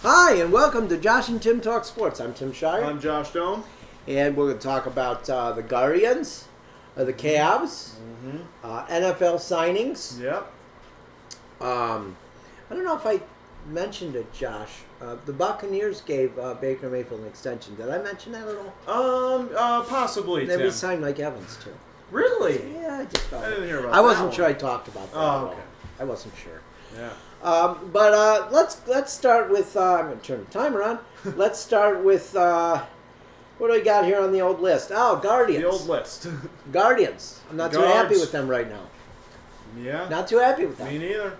Hi, and welcome to Josh and Tim Talk Sports. I'm Tim Shire. I'm Josh Dome. And we're going to talk about the Guardians, the Cavs, NFL signings. Yep. I don't know if I mentioned it, Josh. The Buccaneers gave Baker Mayfield an extension. Did I mention that at all? Possibly, Then Tim. we signed Mike Evans, too. Really? Yeah, I just thought I didn't hear about I wasn't that sure one. I talked about that. Oh, okay. I wasn't sure. Yeah. But let's start with I'm going to turn the timer on. Let's start with what do we got here on the old list? Oh, Guardians. The old list. Guardians. I'm not too happy with them right now. Yeah. Not too happy with them. Me neither.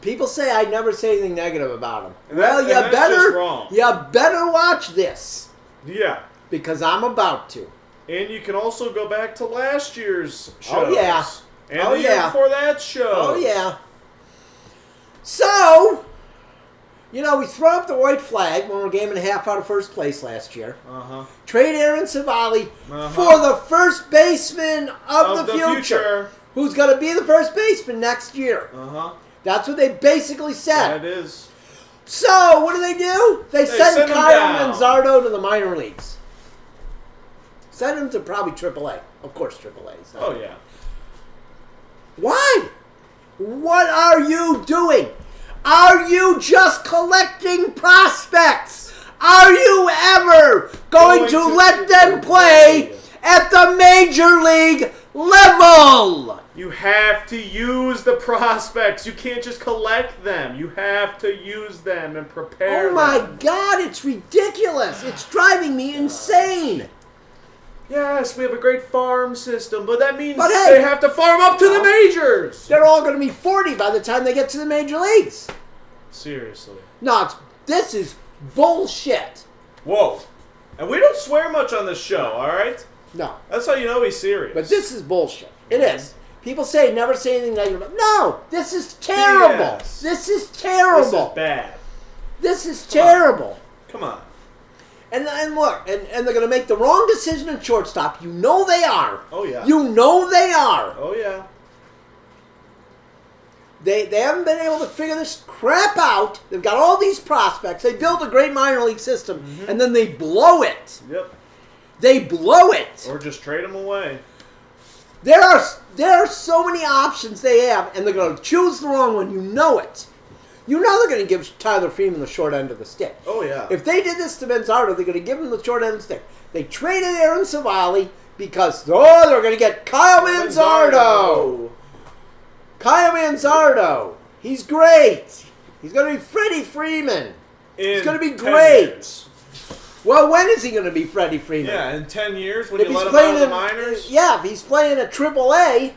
People say I never say anything negative about them. And Well, that's just wrong. you better watch this Yeah. because I'm about to. And you can also go back to last year's shows. Oh, yeah. And Oh, the year yeah. before that show. Oh yeah. So, we throw up the white flag when we're a game and a half out of first place last year. Uh-huh. Trade Aaron Savali for the first baseman of the future. Who's going to be the first baseman next year. Uh-huh. That's what they basically said. That is. So, what do? They send send him Kyle down. Manzardo to the minor leagues. Send him to probably AAA. Of course, AAA. Oh, yeah. Why? What are you doing? Are you just collecting prospects? Are you ever going to let them play at the major league level? You have to use the prospects. You can't just collect them. You have to use them and prepare Oh my them. God, it's ridiculous. It's driving me insane. Yes, we have a great farm system, but that means But hey, they have to farm up to the majors. They're all going to be 40 by the time they get to the major leagues. Seriously. No, this is bullshit. Whoa. And we don't swear much on this show, all right? No. That's how you know he's serious. But this is bullshit. It is. People say never say anything negative. No, this is terrible. Yes. This is terrible. This is bad. This is terrible. Come on. And look, and they're going to make the wrong decision at shortstop. You know they are. Oh, yeah. You know they are. Oh, yeah. They haven't been able to figure this crap out. They've got all these prospects. They built a great minor league system, and then they blow it. Yep. They blow it. Or just trade him away. There are so many options they have, and they're going to choose the wrong one. You know it. You know they're going to give Tyler Freeman the short end of the stick. Oh, yeah. If they did this to Manzardo, they're going to give him the short end of the stick. They traded Aaron Savali because, they're going to get Kyle Manzardo. Kyle Manzardo. He's great. He's going to be Freddie Freeman. He's going to be 10 great. years. Well, when is he going to be Freddie Freeman? Yeah, in 10 years when If you he's let him out playing of the in minors? Yeah, if he's playing at AAA.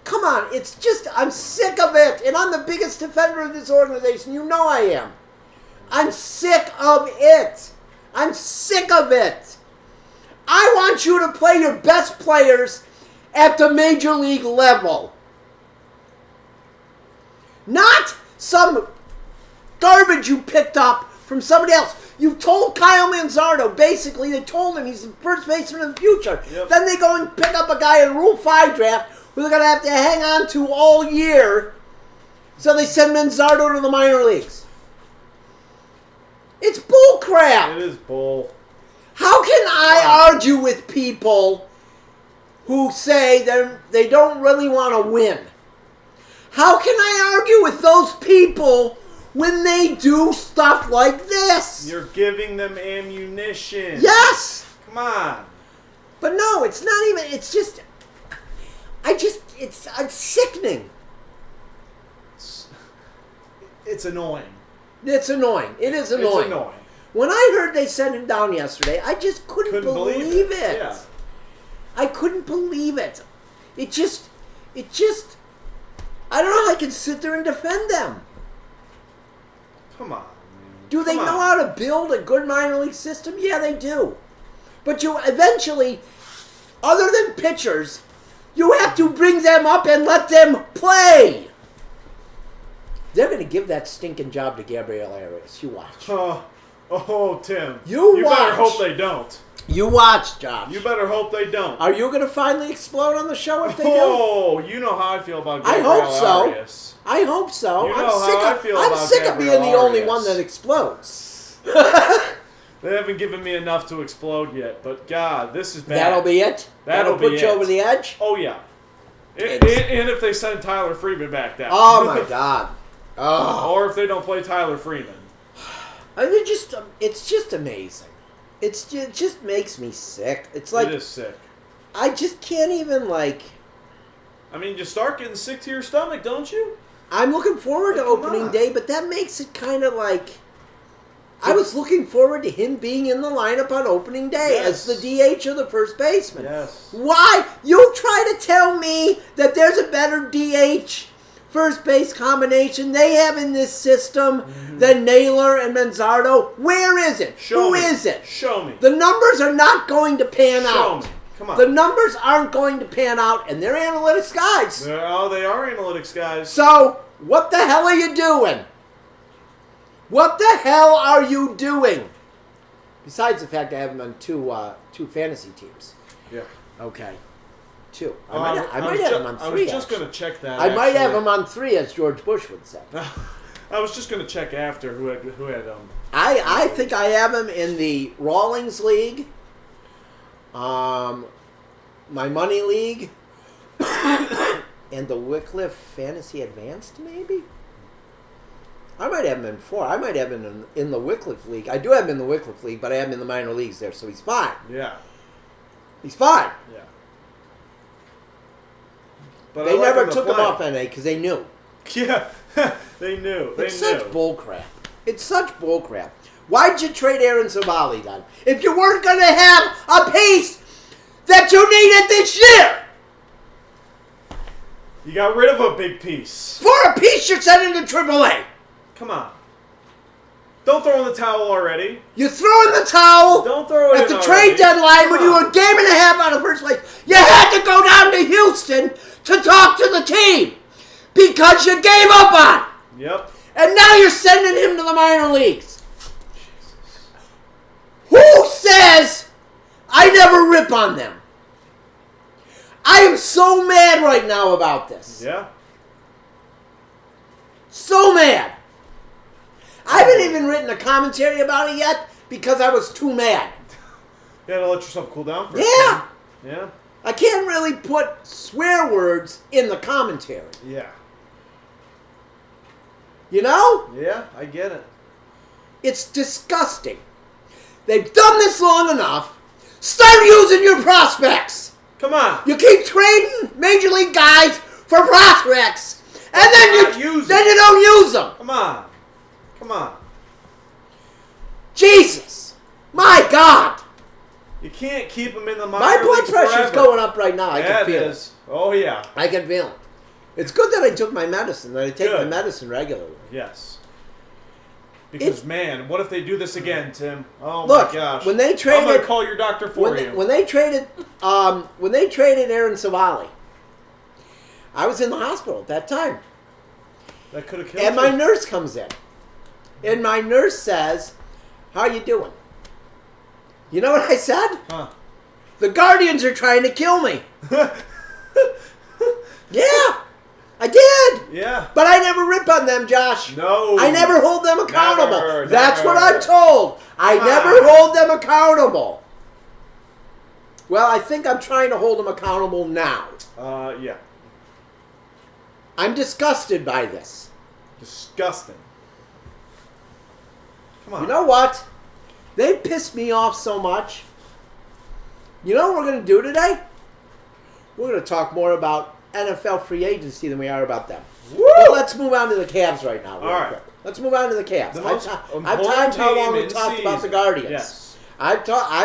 Come on, it's just, I'm sick of it. And I'm the biggest defender of this organization. You know I am. I'm sick of it. I'm sick of it. I want you to play your best players at the major league level. Not some garbage you picked up from somebody else. You told Kyle Manzardo, basically, they told him he's the first baseman of the future. Yep. Then they go and pick up a guy in Rule 5 draft who they're going to have to hang on to all year. So they send Manzardo to the minor leagues. It's bull crap. It is bull. How can I argue with people who say they don't really want to win? How can I argue with those people when they do stuff like this? You're giving them ammunition. Yes! Come on. But no, it's not even, it's just, it's sickening. It's annoying. It's annoying. It is annoying. It's annoying. When I heard they sent him down yesterday, I just couldn't believe it. Yeah. I couldn't believe it. It just, I don't know how I can sit there and defend them. Come on. Do they know how to build a good minor league system? Yeah, they do. But you eventually, other than pitchers, you have to bring them up and let them play. They're going to give that stinking job to Gabriel Arias. You watch. Oh, Tim. You watch. better hope they don't. You watch, Josh. You better hope they don't. Are you going to finally explode on the show if they do? Oh, you know how I feel about Gabriel I hope so. Arias. I hope so. You know how I feel about I'm sick of being the Gabriel only Arias. one that explodes. They haven't given me enough to explode yet, but God, this is bad. That'll be it? That'll put be you it. over the edge? Oh, yeah. And if they send Tyler Freeman back down. Oh, my God. Oh. Or if they don't play Tyler Freeman. It's just amazing. It just makes me sick. It's like... It is sick. I just can't even, like... I mean, you start getting sick to your stomach, don't you? I'm looking forward to opening day, but that makes it kind of like... I was looking forward to him being in the lineup on opening day as the DH or the first baseman. Yes. Why? You try to tell me that there's a better DH first base combination they have in this system than Naylor and Manzardo? Where is it? Who is it? Show me. The numbers are not going to pan out. Show me. Come on. The numbers aren't going to pan out, and they're analytics guys. Oh, they are analytics guys. So, what the hell are you doing? What the hell are you doing? Besides the fact I have them on two fantasy teams. Yeah. Okay. 2. I might have them on 3. I was just going to check that. I might have them on 3, as George Bush would say. I was just going to check after who had I think I have them in the Rawlings League, my Money League, and the Wycliffe Fantasy Advanced, maybe? I might have him in 4. I might have him in the Wycliffe League. I do have him in the Wycliffe League, but I have him in the minor leagues there, so he's fine. Yeah. He's fine. Yeah. But they never took him off NA because they knew. Yeah, they knew. It's such bullcrap. It's such bullcrap. Why'd you trade Aaron Savali then? If you weren't going to have a piece that you needed this year! You got rid of a big piece. For a piece you're sending to AAA. Come on. Don't throw in the towel already. You threw in the towel. Don't throw it at the trade deadline when you were a game and a half out of first place. You had to go down to Houston to talk to the team because you gave up on it. Yep. And now you're sending him to the minor leagues. Who says I never rip on them? I am so mad right now about this. Yeah. So mad. I haven't even written a commentary about it yet because I was too mad. You gotta let yourself cool down for Yeah. Yeah. I can't really put swear words in the commentary. Yeah. You know? Yeah, I get it. It's disgusting. They've done this long enough. Start using your prospects. Come on. You keep trading major league guys for prospects, and then you don't use them. Come on. Come on. Jesus. My God. You can't keep them in the minor My blood leagues pressure's forever. going up right now. I can feel it. Oh, yeah. I can feel it. It's good that I took my medicine, that I take my Good. medicine regularly. Yes. Because, man, what if they do this again, Tim? Oh, Look, my gosh. when they traded... I'm going to call your doctor for you. When they traded Aaron Savali, I was in the hospital at that time. That could have killed And you. my nurse comes in. And my nurse says, "How you doing?" You know what I said? Huh. The Guardians are trying to kill me. Yeah, I did. Yeah. But I never rip on them, Josh. No. I never hold them accountable. Never, That's what never. I'm told. I never hold them accountable. Well, I think I'm trying to hold them accountable now. Yeah. I'm disgusted by this. Disgusting. Come on. You know what? They pissed me off so much. You know what we're going to do today? We're going to talk more about NFL free agency than we are about them. Woo! But let's move on to the Cavs right now. All right. Quick. Let's move on to the Cavs. I've important timed how long team we in talked about the season. Guardians. Yes. I've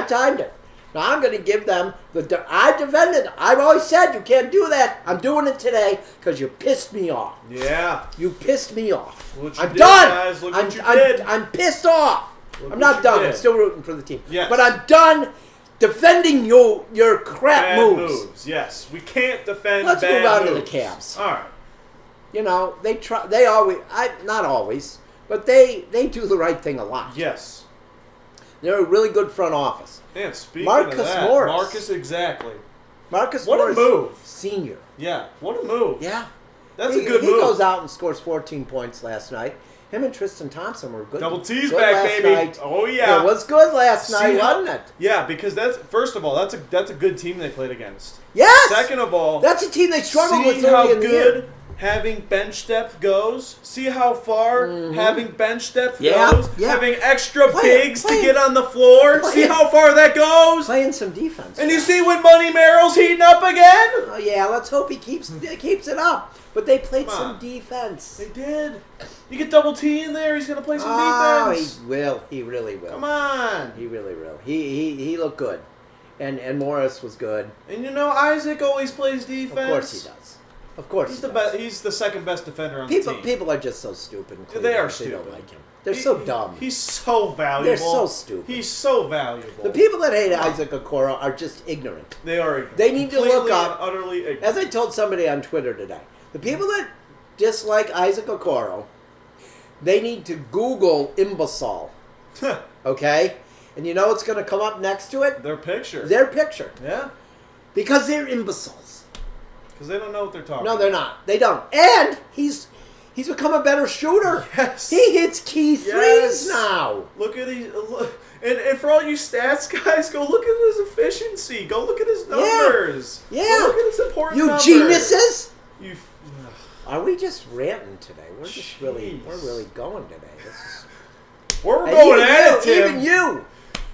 timed it. Now I'm going to give them the. I defended. I've always said you can't do that. I'm doing it today because you pissed me off. Yeah. You pissed me off. Look what you I'm did, done. guys. Look what you did. I'm pissed off. Look I'm what not you done. did. I'm still rooting for the team. Yes. But I'm done defending your crap Bad moves. Yes. We can't defend Let's bad move on to moves. the Cavs. All right. You know, they try. They always. Not always, but they do the right thing a lot. Yes. They're a really good front office. And speaking Marcus of that, Morris. Marcus, exactly. Marcus What Morris, a move. senior. Yeah, what a move. Yeah. That's he, a good he move. He goes out and scores 14 points last night. Him and Tristan Thompson were good. Double T's good back, last baby. Night. Oh, yeah. It was good last night, wasn't it? Yeah, because first of all, that's a good team they played against. Yes! Second of all, that's a team they struggled with see how early in the year. good having bench depth goes. See how far having bench depth Yeah, goes. yeah. Having extra bigs to playing- get on the floor. See playing- how far that goes. Playing some defense. And you see when Money Merrill's heating up again? Oh, yeah, let's hope he keeps it up. But they played Come some on. defense. They did. You get Double T in there, he's going to play some Oh, defense. he will. He really will. Come on. He really will. He looked good. And Morris was good. And you know, Isaac always plays defense. Of course he does. Of course He's he the does. He's the second best defender on the team. People are just so stupid. in They Cleveland are if They stupid. don't like him. They're so dumb. He's so valuable. They're so stupid. He's so valuable. The people that hate Isaac Okoro are just ignorant. They are ignorant. They need to look Completely up- and utterly ignorant. As I told somebody on Twitter today, the people that dislike Isaac Okoro, they need to Google imbecile. Okay? And you know what's going to come up next to it? Their picture. Their picture. Yeah. Because they're imbeciles. Because they don't know what they're talking No, they're not. They don't. And he's become a better shooter. Yes. He hits key threes Yes. now. Look at these. And for all you stats guys, go look at his efficiency. Go look at his numbers. Yeah. Go look at his important You numbers. geniuses. You. Are we just ranting today? We're just Jeez. we're really going today. This is, Where we're And going even at it, you, Tim. Even you.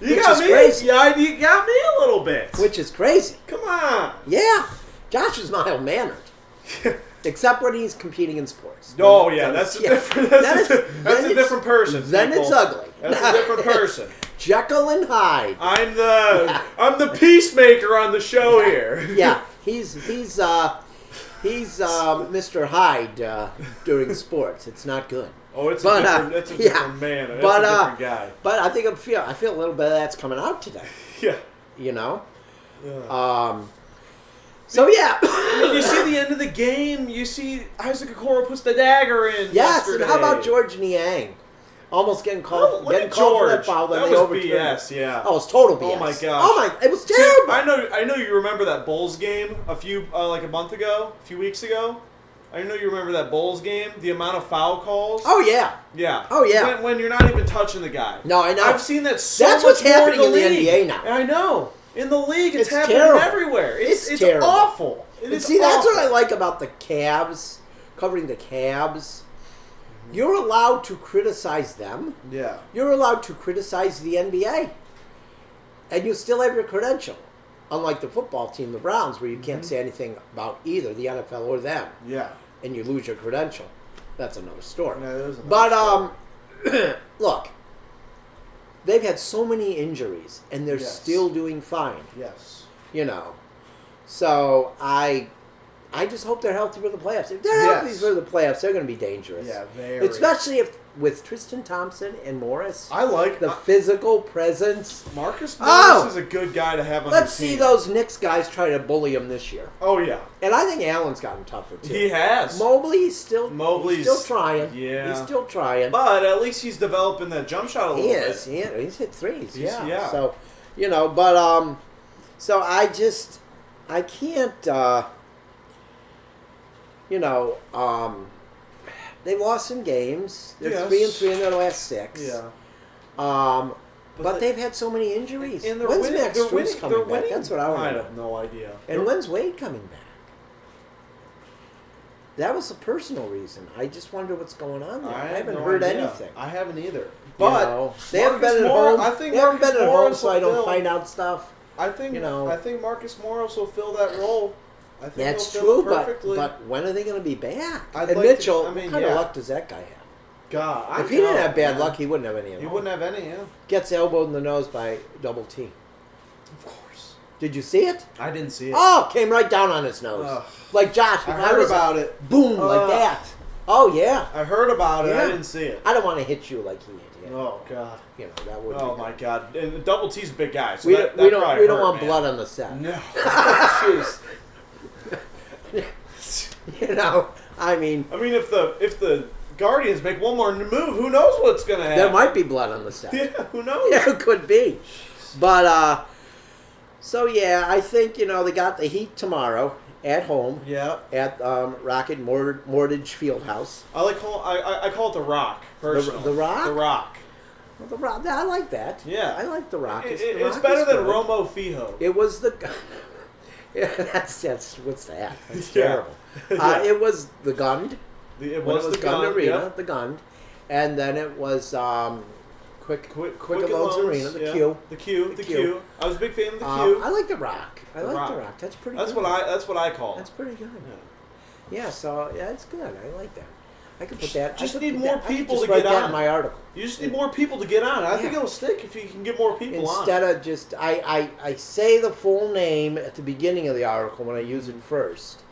You which got is me. crazy. Yeah, you got me a little bit. Which is crazy. Come on. Yeah. Josh is mild-mannered. Except when he's competing in sports. Oh Then- yeah, then that's a it's- different. then That's it's- a then it's- different person. Then people. it's ugly. That's a different person. Jekyll and Hyde. I'm the peacemaker on the show here. Yeah, he's Mr. Hyde during sports. It's not good. Oh, it's But, a different. That's a different man. That's but, a different guy. But I think I feel a little bit of that's coming out today. Yeah. You know. Yeah. So yeah. You see the end of the game. You see Isaac Okoro puts the dagger in. Yes, yesterday. and how about George Niang? Almost getting Oh, called, look getting at called for George. that foul, then That they was overturned BS, it. yeah. Oh, it was total BS. Oh my gosh. Oh my, it was Tim, terrible. I know you remember that Bulls game a few weeks ago. I know you remember that Bulls game. The amount of foul calls. Oh yeah. Yeah. Oh, yeah. When you're not even touching the guy. No, I know. I've seen that so That's much what's happening more in the league. NBA now. I know. In the league, it's happening terrible. everywhere. It's terrible. awful. It And is see, that's awful. what I like about the Cavs, covering the Cavs. You're allowed to criticize them. Yeah. You're allowed to criticize the NBA. And you still have your credential. Unlike the football team, the Browns, where you can't say anything about either the NFL or them. Yeah. And you lose your credential. That's another story. Yeah, that is another But, look. They've had so many injuries, and they're Yes. still doing fine. Yes. You know. So, I just hope they're healthy for the playoffs. If they're healthy Yes. for the playoffs, they're going to be dangerous. Yeah, very. Especially if with Tristan Thompson and Morris. I like The physical presence. Marcus Oh! Morris is a good guy to have on Let's your see team. those Knicks guys try to bully him this year. Oh yeah, And I think Allen's gotten tougher too. he has. Mobley's still Mobley's- he's still trying. yeah. He's still trying. But at least he's developing that jump shot a little He bit. is. He's hit threes. He's- Yeah. yeah. So, you know, but so I can't they've lost some games. They're Yes. 3-3 in their last 6. Yeah. But they've had so many injuries. And they're When's winning. Max They're Strus winning. coming They're back? winning. That's what I want I to know. have no idea. And when's Wade coming back? That was a personal reason. I just wonder what's going on there. I haven't no heard idea. anything. I haven't either. You But know, they haven't Marcus been at Morris- home. I think they haven't Marcus been at home, Morris so will I don't fill- find out stuff. I think you know. I think Marcus Morris will fill that role. I think That's he'll fill true, it perfectly. but when are they going to be back? I'd And like to- Mitchell, I mean, what kind yeah. of luck does that guy have? God, If he didn't have bad luck, he wouldn't have any at He all. wouldn't have any. Yeah. Gets elbowed in the nose by Double T. Of course. Did you see it? I didn't see it. Oh, came right down on his nose. Ugh. Like Josh, if I heard was about it. boom, like Ugh. that. Oh, yeah. I heard about it. Yeah. I didn't see it. I don't want to hit you like he hit him. Oh God. You know, that would Oh be my God. And Double T's a big guy. So We, that we don't probably hurt, want man. blood on the set. No. Jeez. You know, I mean, I mean, if the Guardians make one more move, who knows what's going to happen? There might be blood on the set. Yeah, who knows? Yeah, it could be. But, so yeah, I think, they got the Heat tomorrow at home. Yeah. At Rocket Mortgage Fieldhouse. I call it the Rock, personally. The Rock? The Rock. Well, the Rock. I like that. Yeah. I like the Rock. It's better than Romo Fijo. It was the... Yeah, that's what's that? That's terrible. Yeah. It was the Gund. It was the Gund Gund, Arena, yeah. the Gund. And then it was Quick Loans Arena, the yeah. Q. The Q. I was a big fan of the Q. I like the Rock. I like the Rock. That's pretty good. That's what I call it. That's pretty good. Yeah, so it's good. I like that. I could put that. Just need more people to write get that on in my article. You just need more people to get on. I think it'll stick if you can get more people on. Instead of just, I say the full name at the beginning of the article when I use it first.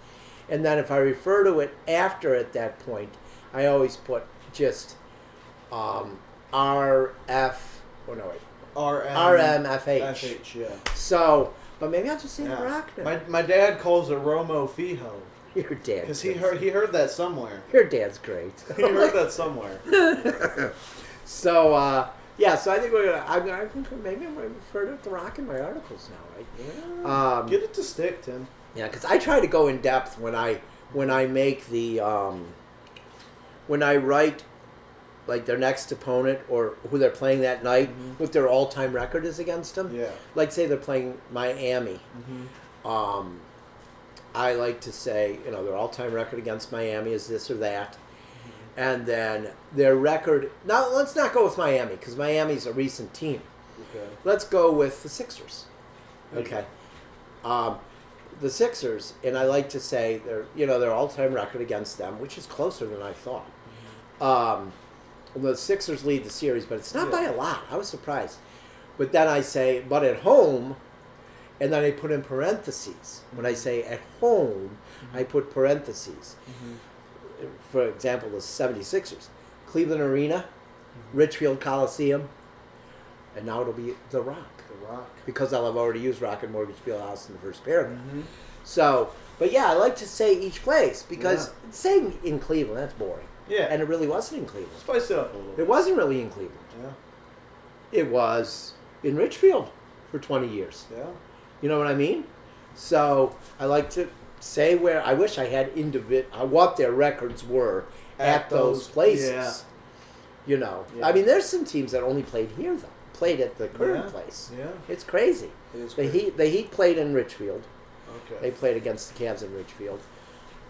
And then if I refer to it after at that point, I always put just RMFH. Yeah. So, but maybe I'll just say the Rock now. My dad calls it Romo Fijo. Your dad. Because he heard that somewhere. Your dad's great. He heard that somewhere. So, yeah, so I think maybe I'm going to refer to the Rock in my articles now, right? Yeah. Get it to stick, Tim. Yeah, because I try to go in depth when I make the when I write like their next opponent or who they're playing that night, what their all-time record is against them. Yeah. Like say they're playing Miami. I like to say, their all-time record against Miami is this or that. And then their record... Now, let's not go with Miami, because Miami's a recent team. Okay. Let's go with the Sixers. Okay. The Sixers, and I like to say their all-time record against them, which is closer than I thought. The Sixers lead the series, but it's not by a lot. I was surprised. But then I say, but at home... And then I put in parentheses. When I say at home, I put parentheses. For example, the 76ers. Cleveland Arena, Richfield Coliseum, and now it'll be The Rock. The Rock. Because I'll have already used Rocket Mortgage Fieldhouse in the first paragraph. So, but yeah, I like to say each place because saying in Cleveland, that's boring. Yeah. And it really wasn't in Cleveland. Spice it up a little bit. It wasn't really in Cleveland. Yeah. It was in Richfield for 20 years. Yeah. You know what I mean? So I like to say where I wish I had what their records were at those places. Yeah. I mean, there's some teams that only played here though. Played at the current place. Yeah. It's crazy. It is crazy. The Heat played in Richfield. Okay. They played against the Cavs in Richfield.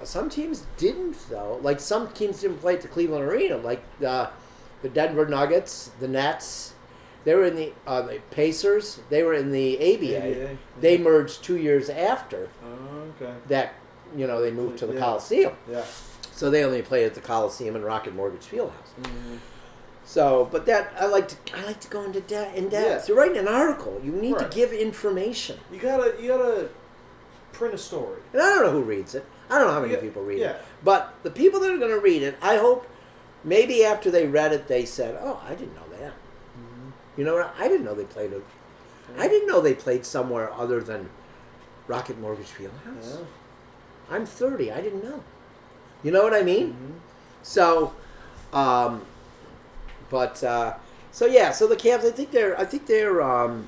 Some teams didn't though. Like some teams didn't play at the Cleveland Arena. Like the Denver Nuggets, the Nets. They were in the Pacers. They were in the ABA. They merged 2 years after that. They moved to the Coliseum. Yeah. So they only played at the Coliseum and Rocket Mortgage Fieldhouse. So, but that I like to go into in depth. Yeah. You're writing an article. You need to give information. You gotta print a story. And I don't know who reads it. I don't know how many people read it. But the people that are going to read it, I hope maybe after they read it, they said, "Oh, I didn't know that." You know what? I didn't know they played it. I didn't know they played somewhere other than Rocket Mortgage Fieldhouse. Yeah. I'm 30. I didn't know. You know what I mean? So, so the Cavs. I think they're all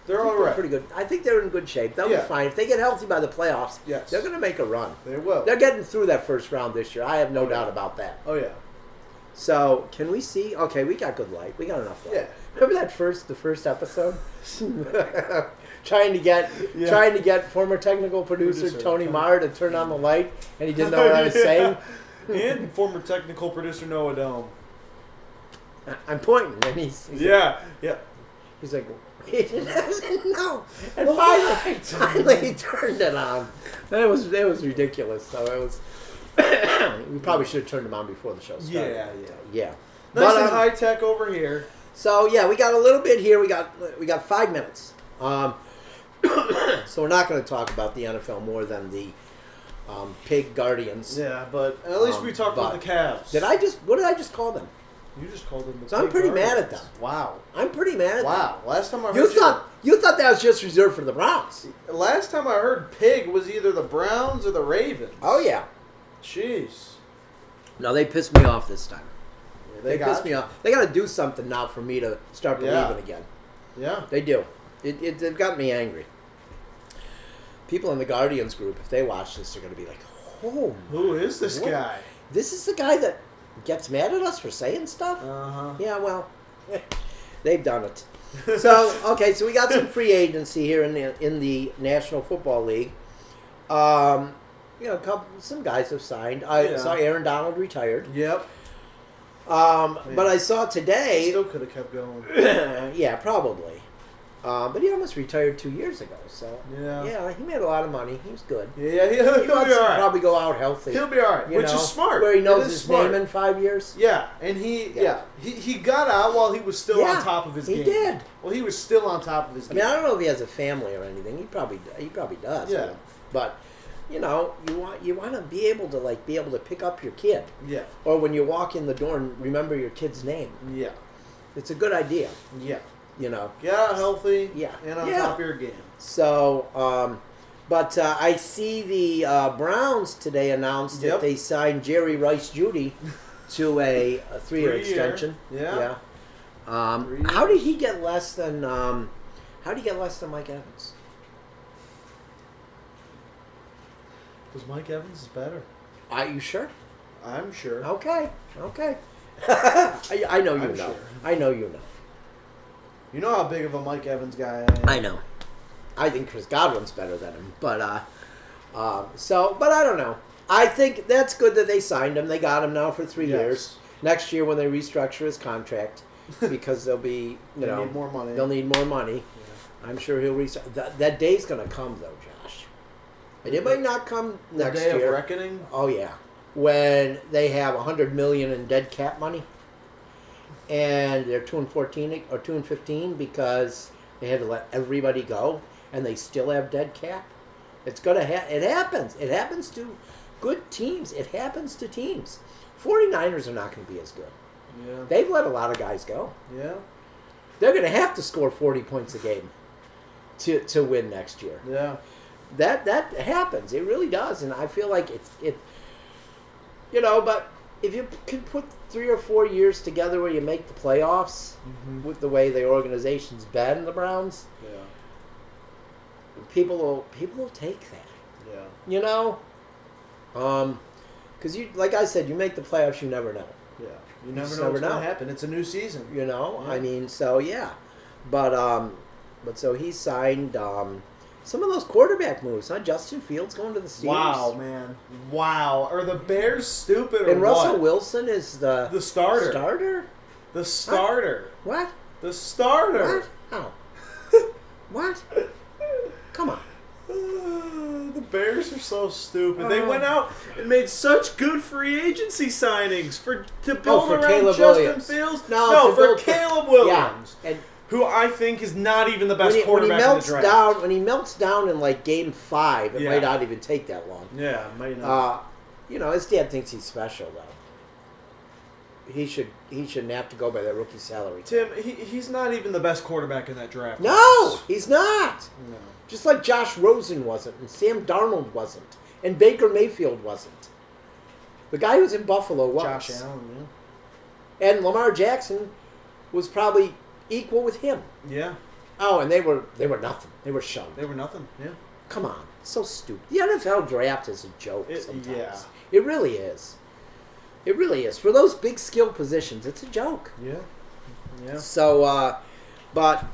right. Pretty good. I think they're in good shape. They'll be fine if they get healthy by the playoffs. Yes. They're going to make a run. They will. They're getting through that first round this year. I have no doubt about that. Oh yeah. So can we see? Okay, we got good light. We got enough light. Yeah. Remember the first episode? trying to get former technical producer Tony Marr to turn on the light, and he didn't know what I was saying. And former technical producer Noah Dome. I'm pointing, and he's yeah. He's like, he doesn't know. And finally he turned it on. And it was ridiculous. So it was. We probably should have turned him on before the show started. Yeah. Nice and high tech over here. So yeah, we got a little bit here. We got 5 minutes. So we're not going to talk about the NFL more than the Pig Guardians. Yeah, but at least we talked about the Cavs. What did I just call them? You just called them the So I'm pretty Guardians. mad at them. Wow. I'm pretty mad at them. Wow. Last time I heard you thought that was just reserved for the Browns. Last time I heard Pig was either the Browns or the Ravens. Oh yeah. Jeez. No, they pissed me off this time. Yeah, They pissed me off. They got to do something now for me to start believing again. Yeah. They do. They've got me angry. People in the Guardians group, if they watch this, they're going to be like, oh. Who is this what? guy? This is the guy that gets mad at us for saying stuff? Uh-huh. Yeah, well, they've done it. So, okay, so we got some free agency here in the National Football League. Some guys have signed. I saw Aaron Donald retired. Yep. But I saw today... Still could have kept going. Yeah, probably. But he almost retired 2 years ago, so... Yeah, he made a lot of money. He was good. Yeah, He he'll be all wants to right. probably go out healthy. He'll be all right, which is smart. Where he knows his name in 5 years. Yeah, and he got out while he was still on top of his game. He did. Well, he was still on top of his game. I mean, I don't know if he has a family or anything. He probably does. Yeah. But you want to be able to pick up your kid. Yeah. Or when you walk in the door and remember your kid's name. Yeah. It's a good idea. Yeah. Get out healthy. Yeah. And on top of your game. So, but I see the Browns today announced that they signed Jerry Rice Jeudy to a 3-year extension. Yeah. How did he get less than Mike Evans? Because Mike Evans is better. Are you sure? I'm sure. Okay. I know you know. Sure. I know you know. You know how big of a Mike Evans guy I am. I know. I think Chris Godwin's better than him, but but I don't know. I think that's good that they signed him. They got him now for 3 years. Next year, when they restructure his contract, because they'll be need more money. They'll need more money. Yeah. I'm sure he'll restructure. That day's going to come though, Josh. And it might not come next year. The day of reckoning. Oh yeah, when they have $100 million in dead cap money, and they're 2-14 or 2-15 because they had to let everybody go, and they still have dead cap. It's gonna it happens. It happens to good teams. It happens to teams. 49ers are not going to be as good. Yeah. They've let a lot of guys go. Yeah. They're going to have to score 40 points a game to win next year. Yeah. That happens. It really does, and I feel like it. But if you can put 3 or 4 years together where you make the playoffs with the way the organization's been, the Browns, people will take that. Yeah. Because like I said, you make the playoffs, you never know. Yeah. You never know what's going to happen. It's a new season. Yeah. I mean, but so he signed. Some of those quarterback moves, huh? Justin Fields going to the Steelers. Wow, man. Wow. Are the Bears stupid or and Russell what? Wilson is the starter. Starter? The starter. What? The starter. What? How? What? Come on. The Bears are so stupid. They went out and made such good free agency signings to build for around Caleb Justin Williams. Fields. No, for Caleb Williams. Yeah. And who I think is not even the best quarterback in the draft. When he melts down in like game 5, it might not even take that long. Yeah, it might not. His dad thinks he's special though. He shouldn't have to go by that rookie salary. Tim, he's not even the best quarterback in that draft. No, he's not. No. Just like Josh Rosen wasn't, and Sam Darnold wasn't, and Baker Mayfield wasn't. The guy who's in Buffalo was. Josh Allen, And Lamar Jackson was probably equal with him. Yeah. Oh, and they were nothing. They were shunned. They were nothing. Yeah. Come on, it's so stupid. The NFL draft is a joke sometimes. Yeah. It really is. It really is. For those big skill positions, it's a joke. Yeah. Yeah. So, but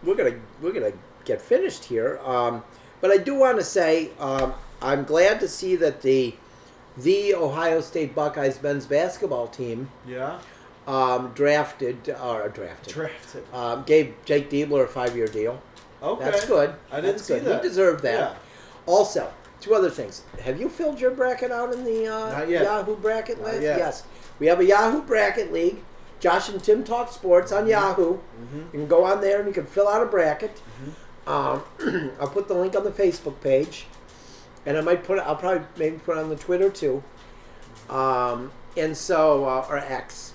we're gonna get finished here. But I do want to say I'm glad to see that the Ohio State Buckeyes men's basketball team drafted gave Jake Diebler a 5-year deal. Okay. That's good. I didn't see that. He deserved that. Yeah. Also, 2 other things. Have you filled your bracket out in the Not yet. Yahoo bracket Not list? yet. Yes. We have a Yahoo bracket league. Josh and Tim Talk Sports on Yahoo. Mm-hmm. You can go on there and you can fill out a bracket. I'll put the link on the Facebook page, and I'll probably maybe put it on the Twitter too. And so or X.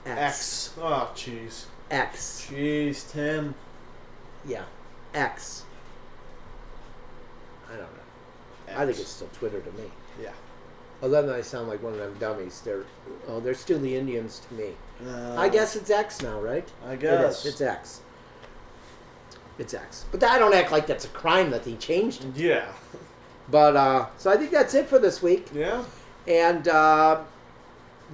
Oh, jeez. X. Jeez, Tim. Yeah. X. I don't know. I think it's still Twitter to me. Yeah. Oh, then I sound like one of them dummies. They're still the Indians to me. I guess it's X now, right? I guess. It's X. It's X. But I don't act like that's a crime that they changed it. Yeah. But, so I think that's it for this week. Yeah. And the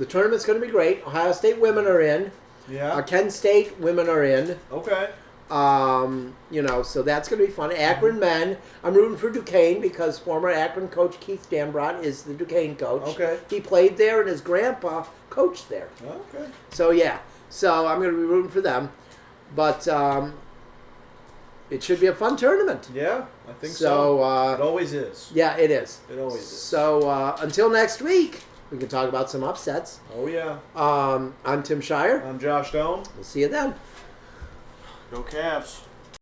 tournament's going to be great. Ohio State women are in. Yeah. Kent State women are in. Okay. So that's going to be fun. Akron men. I'm rooting for Duquesne because former Akron coach Keith Dambrot is the Duquesne coach. Okay. He played there and his grandpa coached there. Okay. So, yeah. So I'm going to be rooting for them. But it should be a fun tournament. Yeah, I think so. It always is. Yeah, it is. It always is. So until next week, we can talk about some upsets. Oh, yeah. I'm Tim Shire. I'm Josh Doan. We'll see you then. Go Cavs.